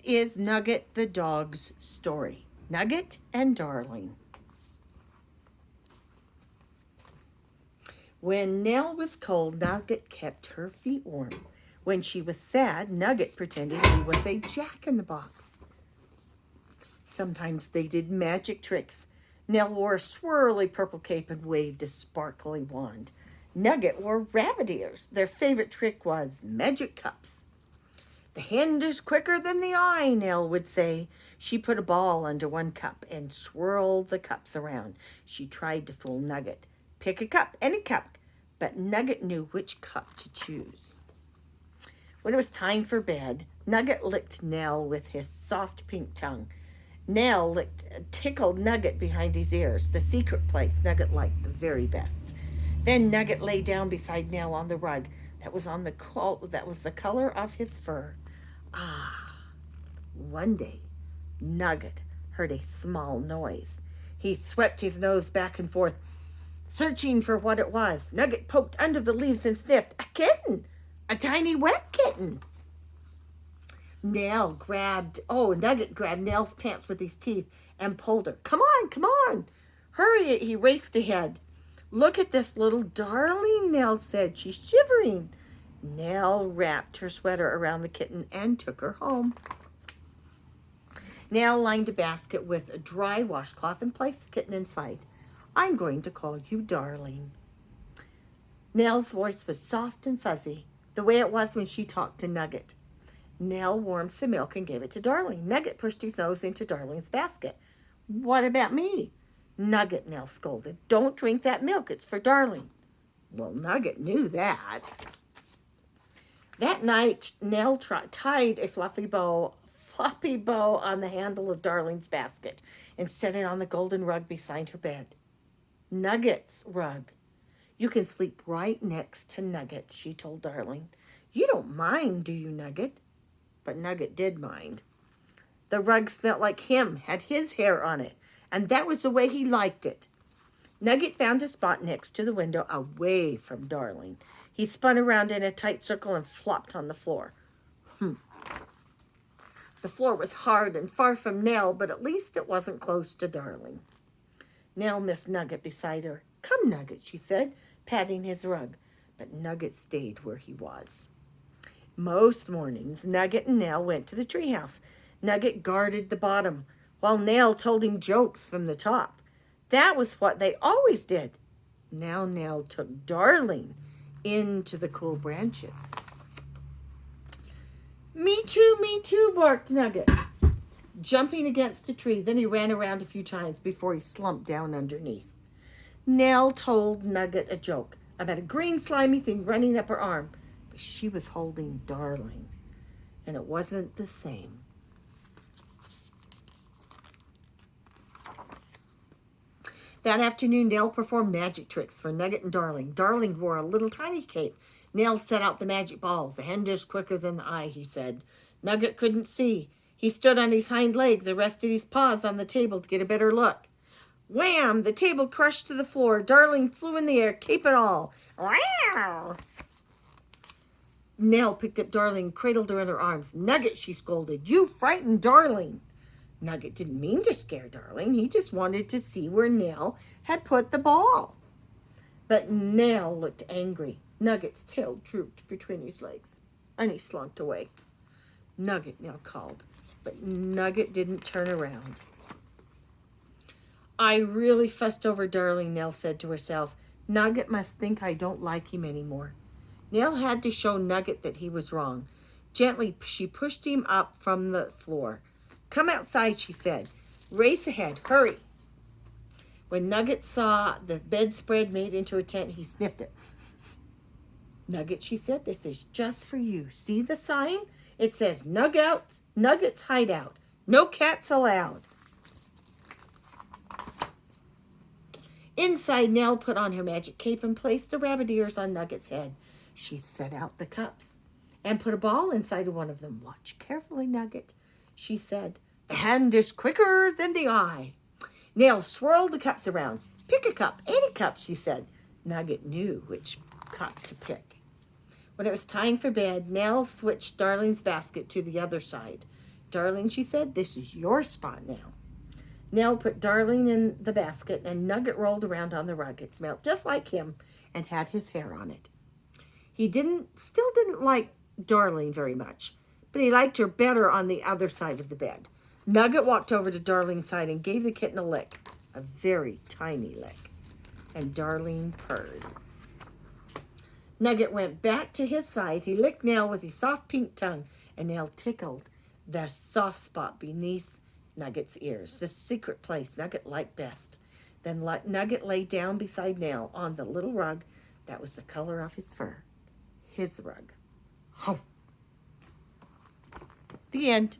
is Nugget the dog's story. Nugget and Darling. When Nell was cold, Nugget kept her feet warm. When she was sad, Nugget pretended he was a jack-in-the-box. Sometimes they did magic tricks. Nell wore a swirly purple cape and waved a sparkly wand. Nugget wore rabbit ears. Their favorite trick was magic cups. The hand is quicker than the eye, Nell would say. She put a ball under one cup and swirled the cups around. She tried to fool Nugget. Pick a cup, any cup. But Nugget knew which cup to choose. When it was time for bed, Nugget licked Nell with his soft pink tongue. Nell tickled Nugget behind his ears, the secret place Nugget liked the very best. Then Nugget lay down beside Nell on the rug that was the color of his fur. One day, Nugget heard a small noise. He swept his nose back and forth, searching for what it was. Nugget poked under the leaves and sniffed. A kitten! A tiny wet kitten! Nugget grabbed Nell's pants with his teeth and pulled her. Come on, come on! Hurry, he raced ahead. Look at this little darling, Nell said. She's shivering. Nell wrapped her sweater around the kitten and took her home. Nell lined a basket with a dry washcloth and placed the kitten inside. I'm going to call you Darling. Nell's voice was soft and fuzzy, the way it was when she talked to Nugget. Nell warmed some milk and gave it to Darling. Nugget pushed his nose into Darling's basket. What about me? Nugget, Nell scolded. Don't drink that milk. It's for Darling. Well, Nugget knew that. That night, Nell tied a floppy bow on the handle of Darling's basket and set it on the golden rug beside her bed. Nugget's rug. You can sleep right next to Nugget, she told Darling. You don't mind, do you, Nugget? But Nugget did mind. The rug smelled like him, had his hair on it, and that was the way he liked it. Nugget found a spot next to the window away from Darling. He spun around in a tight circle and flopped on the floor. The floor was hard and far from Nell, but at least it wasn't close to Darling. Nell missed Nugget beside her. Come, Nugget, she said, patting his rug. But Nugget stayed where he was. Most mornings, Nugget and Nell went to the treehouse. Nugget guarded the bottom, while Nell told him jokes from the top. That was what they always did. Now Nell took Darling into the cool branches. Me too, barked Nugget, jumping against a tree. Then he ran around a few times before he slumped down underneath. Nell told Nugget a joke about a green slimy thing running up her arm, but she was holding Darling, and it wasn't the same. That afternoon, Nell performed magic tricks for Nugget and Darling. Darling wore a little tiny cape. Nell set out the magic balls. The hand is quicker than the eye, he said. Nugget couldn't see. He stood on his hind legs and rested his paws on the table to get a better look. Wham! The table crushed to the floor. Darling flew in the air, cape and all. Wow! Nell picked up Darling and cradled her in her arms. Nugget, she scolded, you frightened Darling. Nugget didn't mean to scare Darling. He just wanted to see where Nell had put the ball. But Nell looked angry. Nugget's tail drooped between his legs, and he slunk away. Nugget, Nell called, but Nugget didn't turn around. I really fussed over Darling, Nell said to herself. Nugget must think I don't like him anymore. Nell had to show Nugget that he was wrong. Gently, she pushed him up from the floor. Come outside, she said. Race ahead, hurry. When Nugget saw the bedspread made into a tent, he sniffed it. Nugget, she said, this is just for you. See the sign? It says Nugget's Hideout. No cats allowed. Inside, Nell put on her magic cape and placed the rabbit ears on Nugget's head. She set out the cups and put a ball inside of one of them. Watch carefully, Nugget, she said. The hand is quicker than the eye. Nell swirled the cups around. Pick a cup, any cup, she said. Nugget knew which cup to pick. When it was time for bed, Nell switched Darling's basket to the other side. Darling, she said, this is your spot now. Nell put Darling in the basket, and Nugget rolled around on the rug. It smelled just like him and had his hair on it. He still didn't like Darling very much, but he liked her better on the other side of the bed. Nugget walked over to Darling's side and gave the kitten a lick, a very tiny lick, and Darling purred. Nugget went back to his side. He licked Nell with his soft pink tongue, and Nell tickled the soft spot beneath Nugget's ears, the secret place Nugget liked best. Then Nugget lay down beside Nell on the little rug that was the color of his fur. His rug. The end.